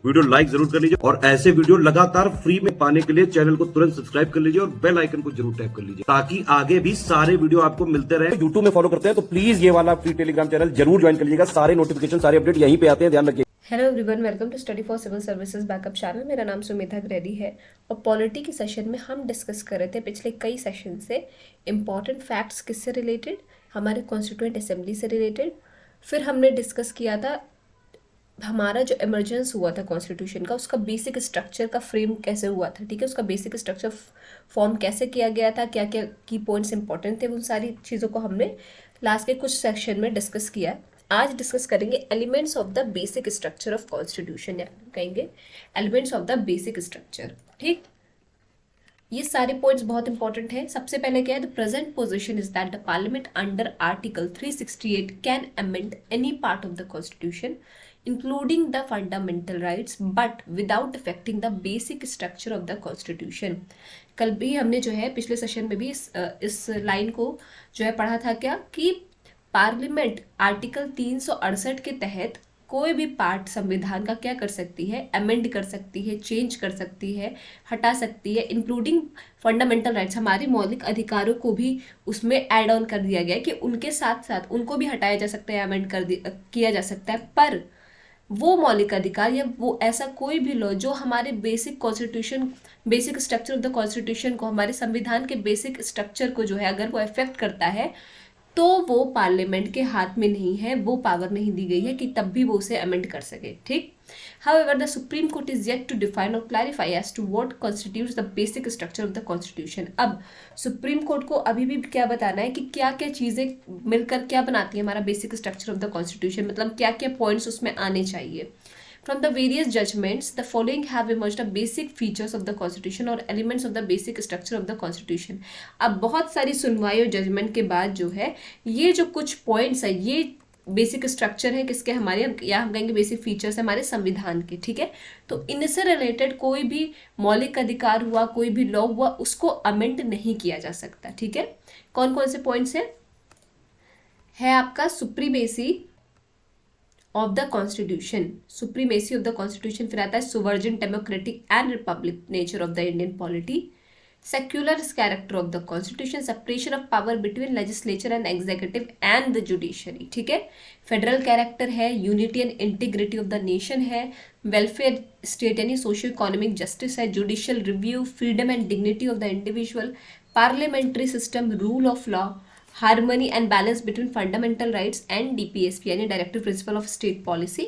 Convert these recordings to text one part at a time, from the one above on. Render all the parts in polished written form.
Video like जरूर कर लीजिए और ऐसे वीडियो लगातार फ्री में पाने के लिए चैनल को तुरंत सब्सक्राइब कर लीजिए और बेल आइकन को जरूर टैप कर लीजिए ताकि आगे भी सारे वीडियो आपको मिलते रहे। यूट्यूब में फॉलो करते हैं तो प्लीज ये वाला फ्री टेलीग्राम चैनल जरूर ज्वाइन कर लीजिएगा। सारे नोटिफिकेशन सारे अपडेट यहीं पे आते हैं, ध्यान रखिए। Hello everyone, welcome to study for civil services backup channel. मेरा नाम सुमिता ग्रेडी है और पॉलिटी के सेशन में हम डिस्कस कर रहे थे पिछले कई सेशन से इम्पॉर्टेंट फैक्ट्स किससे रिलेटेड, हमारे कॉन्स्टिट्यूएंट असेंबली से रिलेटेड। फिर हमने डिस्कस किया था हमारा जो इमरजेंस हुआ था कॉन्स्टिट्यूशन का, उसका बेसिक स्ट्रक्चर का फ्रेम कैसे हुआ था, ठीक है, उसका बेसिक स्ट्रक्चर फॉर्म कैसे किया गया था, क्या क्या की पॉइंट्स इंपॉर्टेंट थे, उन सारी चीज़ों को हमने लास्ट के कुछ सेक्शन में डिस्कस किया। आज डिस्कस करेंगे elements of the basic structure of constitution, या कहेंगे elements of the basic structure. ठीक, ये सारे पॉइंट्स बहुत इंपॉर्टेंट है। सबसे पहले क्या है, the present position is that the parliament under article 368 can amend any part of the constitution including the fundamental rights but without affecting the basic structure of the constitution. कल भी हमने जो है पिछले सेशन में भी इस लाइन को जो है पढ़ा था क्या, कि पार्लियामेंट आर्टिकल 368 के तहत कोई भी पार्ट संविधान का क्या कर सकती है, अमेंड कर सकती है, चेंज कर सकती है, हटा सकती है, इंक्लूडिंग फंडामेंटल राइट्स, हमारे मौलिक अधिकारों को भी उसमें ऐड ऑन कर दिया गया है कि उनके साथ साथ उनको भी हटाया जा सकता है, अमेंड किया जा सकता है। पर वो मौलिक अधिकार या वो ऐसा कोई भी लॉ जो हमारे basic constitution, basic structure of the constitution को, हमारे संविधान के बेसिक स्ट्रक्चर को जो है अगर वो अफेक्ट करता है तो वो पार्लियामेंट के हाथ में नहीं है, वो पावर नहीं दी गई है कि तब भी वो उसे अमेंड कर सके। ठीक, However, the Supreme Court is yet to define or clarify as to what constitutes the basic structure of the Constitution. अब सुप्रीम कोर्ट को अभी भी क्या बताना है कि क्या क्या चीज़ें मिलकर क्या बनाती है हमारा basic structure of the constitution, मतलब क्या क्या पॉइंट्स उसमें आने चाहिए। From the various judgments, the following have emerged the basic features of the Constitution or elements of the basic structure of the Constitution. अब बहुत सारी सुनवाई और जजमेंट के बाद जो है ये जो कुछ पॉइंट्स है, ये बेसिक स्ट्रक्चर है किसके, हमारे, या हम कहेंगे बेसिक फीचर्स है हमारे संविधान के। ठीक है, तो इनसे रिलेटेड कोई भी मौलिक अधिकार हुआ, कोई भी लॉ हुआ, उसको अमेंड नहीं किया जा सकता। ठीक है, कौन कौन से पॉइंट्स है आपका supremacy of the constitution, supremacy of the constitution, फिर आता है sovereign democratic and republic nature of the Indian polity, secular character of the constitution, separation of power between legislature and executive and the judiciary. ठीक है, federal character है, unity and integrity of the nation है, welfare state यानी social economic justice है, judicial review, freedom and dignity of the individual, parliamentary system, rule of law, harmony and balance between fundamental rights and DPSP यानी directive principle of state policy,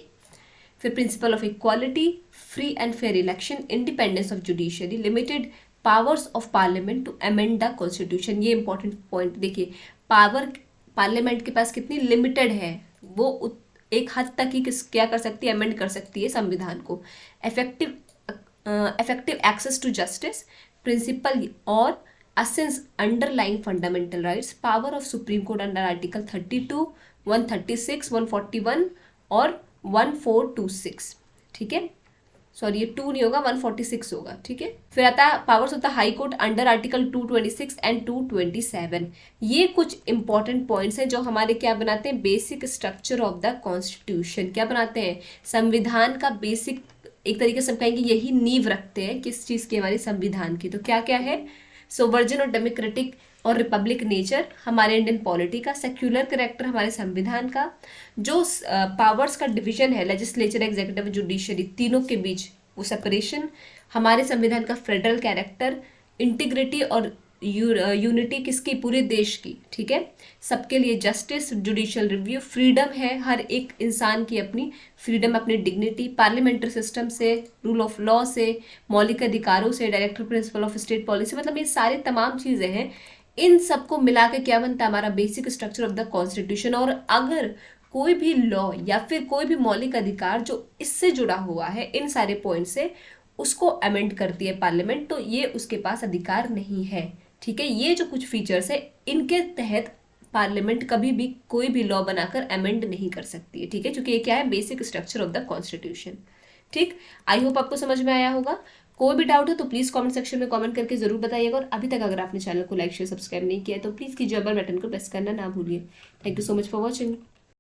फिर principle of equality, free and fair election, independence of judiciary, limited powers of parliament to amend the constitution. ये important point देखिए, power parliament के पास कितनी limited है, वो एक हद तक ही क्या कर सकती है, अमेंड कर सकती है संविधान को। Effective access to justice, principle और essence underlying fundamental rights, power of Supreme Court under article 32, 136, 141 और 1426। ठीक है, सॉरी ये 2 नहीं होगा, 146 होगा। ठीक है, फिर आता है powers of the high court under article 226 and 227। ये कुछ इंपॉर्टेंट पॉइंट्स हैं जो हमारे क्या बनाते हैं, basic structure of the constitution, क्या बनाते हैं, संविधान का बेसिक, एक तरीके से कहेंगे यही नींव रखते हैं किस चीज़ की, हमारे संविधान की। तो क्या क्या है, सोवर्जन और डेमोक्रेटिक और रिपब्लिक नेचर हमारे इंडियन पॉलिटी का, सेक्युलर करेक्टर हमारे संविधान का, जो पावर्स का डिवीजन है लेजिस्लेचर, एग्जीक्यूटिव, जुडिशरी, तीनों के बीच वो सेपरेशन, हमारे संविधान का फेडरल कैरेक्टर, इंटीग्रिटी और यूनिटी किसकी, पूरे देश की। ठीक है, सबके लिए जस्टिस, जुडिशियल रिव्यू, फ्रीडम है हर एक इंसान की अपनी फ्रीडम, अपनी डिग्निटी, पार्लियामेंट्री सिस्टम से, रूल ऑफ लॉ से, मौलिक अधिकारों से, directive principle of state policy, मतलब ये सारे तमाम चीज़ें हैं। इन सबको मिला के क्या बनता है हमारा basic structure of the constitution. और अगर कोई भी लॉ या फिर कोई भी मौलिक अधिकार जो इससे जुड़ा हुआ है, इन सारे पॉइंट से, उसको अमेंड करती है पार्लियामेंट, तो ये उसके पास अधिकार नहीं है। ठीक है, ये जो कुछ फीचर्स है इनके तहत पार्लियामेंट कभी भी कोई भी लॉ बनाकर अमेंड नहीं कर सकती है। ठीक है, क्योंकि ये क्या है, basic structure of the constitution. ठीक, आई होप आपको समझ में आया होगा। कोई भी डाउट हो तो प्लीज़ कमेंट सेक्शन में कमेंट करके जरूर बताइएगा। और अभी तक अगर आपने चैनल को लाइक शेयर सब्सक्राइब नहीं किया तो प्लीज़ कीजिए, बेल बटन को प्रेस करना ना भूलिए। Thank you so much for watching.